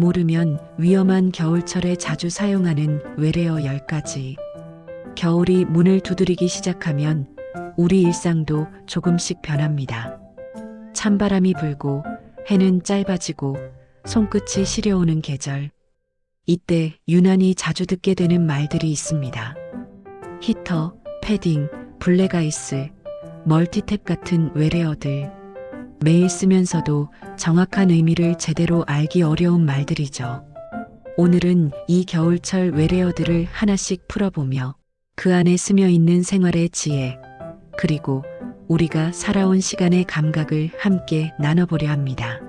모르면 위험한 겨울철에 자주 사용하는 외래어 10가지. 겨울이 문을 두드리기 시작하면 우리 일상도 조금씩 변합니다. 찬바람이 불고 해는 짧아지고 손끝이 시려오는 계절. 이때 유난히 자주 듣게 되는 말들이 있습니다. 히터, 패딩, 블랙아이스, 멀티탭 같은 외래어들. 매일 쓰면서도 정확한 의미를 제대로 알기 어려운 말들이죠. 오늘은 이 겨울철 외래어들을 하나씩 풀어보며 그 안에 스며 있는 생활의 지혜, 그리고 우리가 살아온 시간의 감각을 함께 나눠보려 합니다.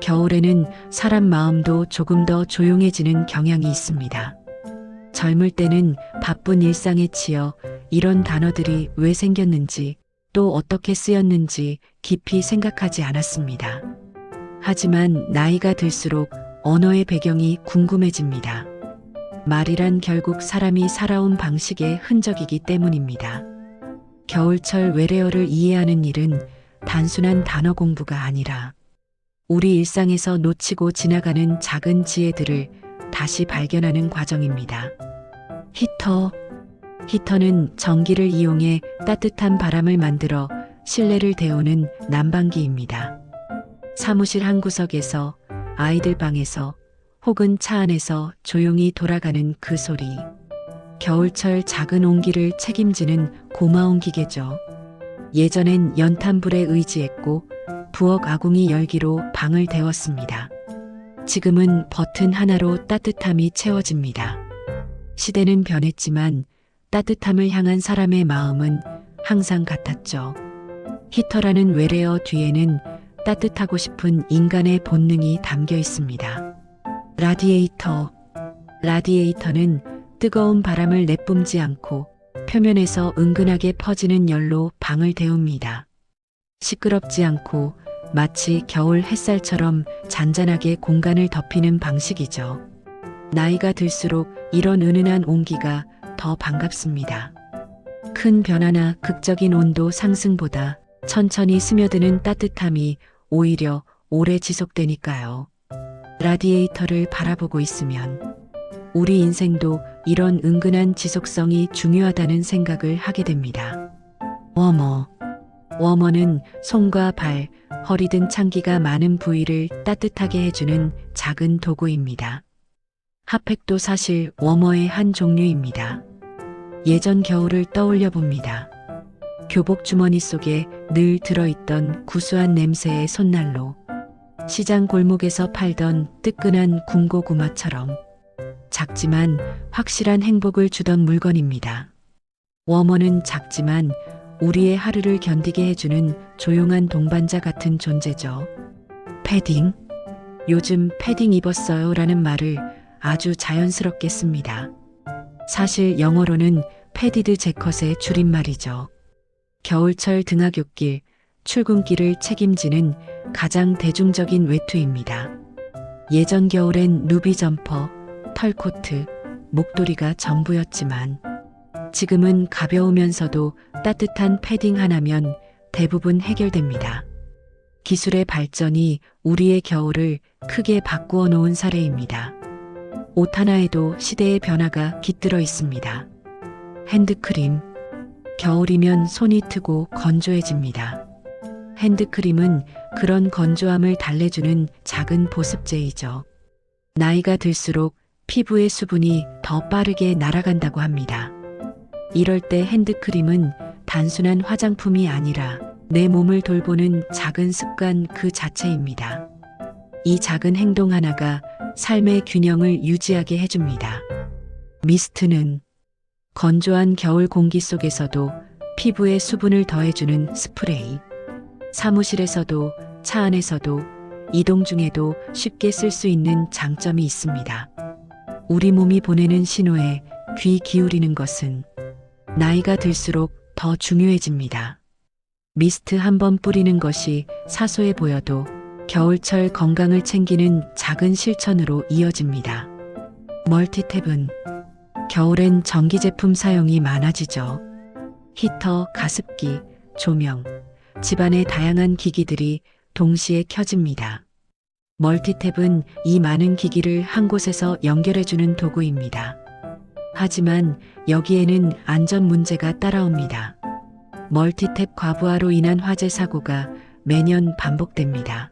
겨울에는 사람 마음도 조금 더 조용해지는 경향이 있습니다. 젊을 때는 바쁜 일상에 치여 이런 단어들이 왜 생겼는지 또 어떻게 쓰였는지 깊이 생각하지 않았습니다. 하지만 나이가 들수록 언어의 배경이 궁금해집니다. 말이란 결국 사람이 살아온 방식의 흔적이기 때문입니다. 겨울철 외래어를 이해하는 일은 단순한 단어 공부가 아니라 우리 일상에서 놓치고 지나가는 작은 지혜들을 다시 발견하는 과정입니다. 히터. 히터는 전기를 이용해 따뜻한 바람을 만들어 실내를 데우는 난방기입니다. 사무실 한 구석에서, 아이들 방에서, 혹은 차 안에서 조용히 돌아가는 그 소리. 겨울철 작은 온기를 책임지는 고마운 기계죠. 예전엔 연탄불에 의지했고 부엌 아궁이 열기로 방을 데웠습니다. 지금은 버튼 하나로 따뜻함이 채워집니다. 시대는 변했지만 따뜻함을 향한 사람의 마음은 항상 같았죠. 히터라는 외래어 뒤에는 따뜻하고 싶은 인간의 본능이 담겨 있습니다. 라디에이터. 라디에이터는 뜨거운 바람을 내뿜지 않고 표면에서 은근하게 퍼지는 열로 방을 데웁니다. 시끄럽지 않고 마치 겨울 햇살처럼 잔잔하게 공간을 덮이는 방식이죠. 나이가 들수록 이런 은은한 온기가 더 반갑습니다. 큰 변화나 극적인 온도 상승보다 천천히 스며드는 따뜻함이 오히려 오래 지속되니까요. 라디에이터를 바라보고 있으면 우리 인생도 이런 은근한 지속성이 중요하다는 생각을 하게 됩니다. 워머. 워머는 손과 발, 허리 등 찬기가 많은 부위를 따뜻하게 해주는 작은 도구입니다. 핫팩도 사실 워머의 한 종류입니다. 예전 겨울을 떠올려 봅니다. 교복 주머니 속에 늘 들어있던 구수한 냄새의 손난로, 시장 골목에서 팔던 뜨끈한 군고구마처럼 작지만 확실한 행복을 주던 물건입니다. 워머는 작지만 우리의 하루를 견디게 해주는 조용한 동반자 같은 존재죠. 패딩. 요즘 패딩 입었어요 라는 말을 아주 자연스럽게 씁니다. 사실 영어로는 패디드 재컷의 줄임말이죠. 겨울철 등하굣길, 출근길을 책임지는 가장 대중적인 외투입니다. 예전 겨울엔 누비 점퍼, 털코트, 목도리가 전부였지만 지금은 가벼우면서도 따뜻한 패딩 하나면 대부분 해결됩니다. 기술의 발전이 우리의 겨울을 크게 바꾸어 놓은 사례입니다. 옷 하나에도 시대의 변화가 깃들어 있습니다. 핸드크림. 겨울이면 손이 트고 건조해집니다. 핸드크림은 그런 건조함을 달래주는 작은 보습제이죠. 나이가 들수록 피부의 수분이 더 빠르게 날아간다고 합니다. 이럴 때 핸드크림은 단순한 화장품이 아니라 내 몸을 돌보는 작은 습관 그 자체입니다. 이 작은 행동 하나가 삶의 균형을 유지하게 해줍니다. 미스트는 건조한 겨울 공기 속에서도 피부에 수분을 더해주는 스프레이. 사무실에서도 차 안에서도 이동 중에도 쉽게 쓸 수 있는 장점이 있습니다. 우리 몸이 보내는 신호에 귀 기울이는 것은 나이가 들수록 더 중요해집니다. 미스트 한 번 뿌리는 것이 사소해 보여도 겨울철 건강을 챙기는 작은 실천으로 이어집니다. 멀티탭은 겨울엔 전기 제품 사용이 많아지죠. 히터, 가습기, 조명, 집안의 다양한 기기들이 동시에 켜집니다. 멀티탭은 이 많은 기기를 한 곳에서 연결해주는 도구입니다. 하지만 여기에는 안전 문제가 따라옵니다. 멀티탭 과부하로 인한 화재 사고가 매년 반복됩니다.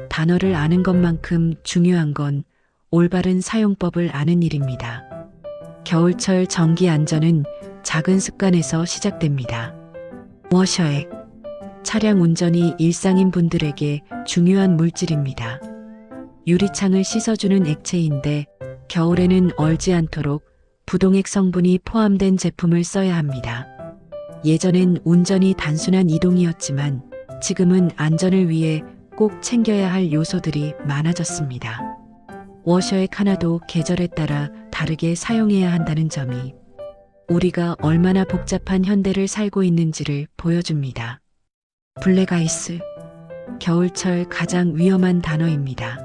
단어를 아는 것만큼 중요한 건 올바른 사용법을 아는 일입니다. 겨울철 전기 안전은 작은 습관에서 시작됩니다. 워셔액. 차량 운전이 일상인 분들에게 중요한 물질입니다. 유리창을 씻어주는 액체인데 겨울에는 얼지 않도록 부동액 성분이 포함된 제품을 써야 합니다. 예전엔 운전이 단순한 이동이었지만 지금은 안전을 위해 꼭 챙겨야 할 요소들이 많아졌습니다. 워셔액 하나도 계절에 따라 다르게 사용해야 한다는 점이 우리가 얼마나 복잡한 현대를 살고 있는지를 보여줍니다. 블랙아이스. 겨울철 가장 위험한 단어입니다.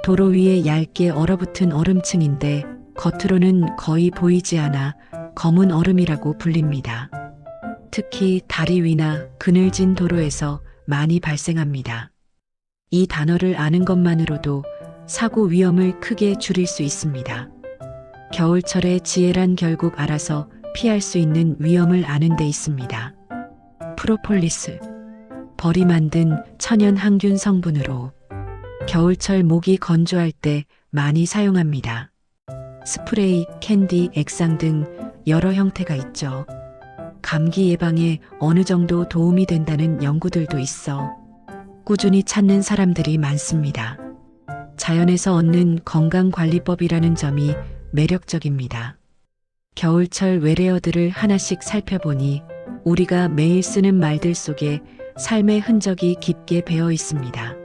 도로 위에 얇게 얼어붙은 얼음층인데 겉으로는 거의 보이지 않아 검은 얼음이라고 불립니다. 특히 다리 위나 그늘진 도로에서 많이 발생합니다. 이 단어를 아는 것만으로도 사고 위험을 크게 줄일 수 있습니다. 겨울철의 지혜란 결국 알아서 피할 수 있는 위험을 아는 데 있습니다. 프로폴리스. 벌이 만든 천연 항균 성분으로 겨울철 목이 건조할 때 많이 사용합니다. 스프레이, 캔디, 액상 등 여러 형태가 있죠. 감기 예방에 어느 정도 도움이 된다는 연구들도 있어 꾸준히 찾는 사람들이 많습니다. 자연에서 얻는 건강관리법이라는 점이 매력적입니다. 겨울철 외래어들을 하나씩 살펴보니 우리가 매일 쓰는 말들 속에 삶의 흔적이 깊게 배어 있습니다.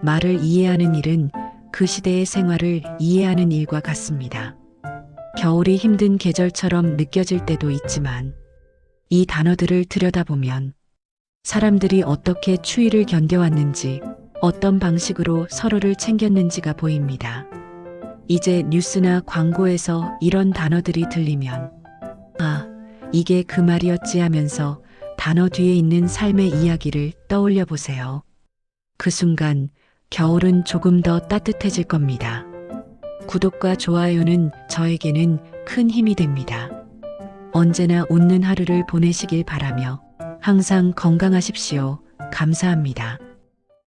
말을 이해하는 일은 그 시대의 생활을 이해하는 일과 같습니다. 겨울이 힘든 계절처럼 느껴질 때도 있지만 이 단어들을 들여다보면 사람들이 어떻게 추위를 견뎌왔는지, 어떤 방식으로 서로를 챙겼는지가 보입니다. 이제 뉴스나 광고에서 이런 단어들이 들리면 아, 이게 그 말이었지 하면서 단어 뒤에 있는 삶의 이야기를 떠올려 보세요. 그 순간 겨울은 조금 더 따뜻해질 겁니다. 구독과 좋아요는 저에게는 큰 힘이 됩니다. 언제나 웃는 하루를 보내시길 바라며 항상 건강하십시오. 감사합니다.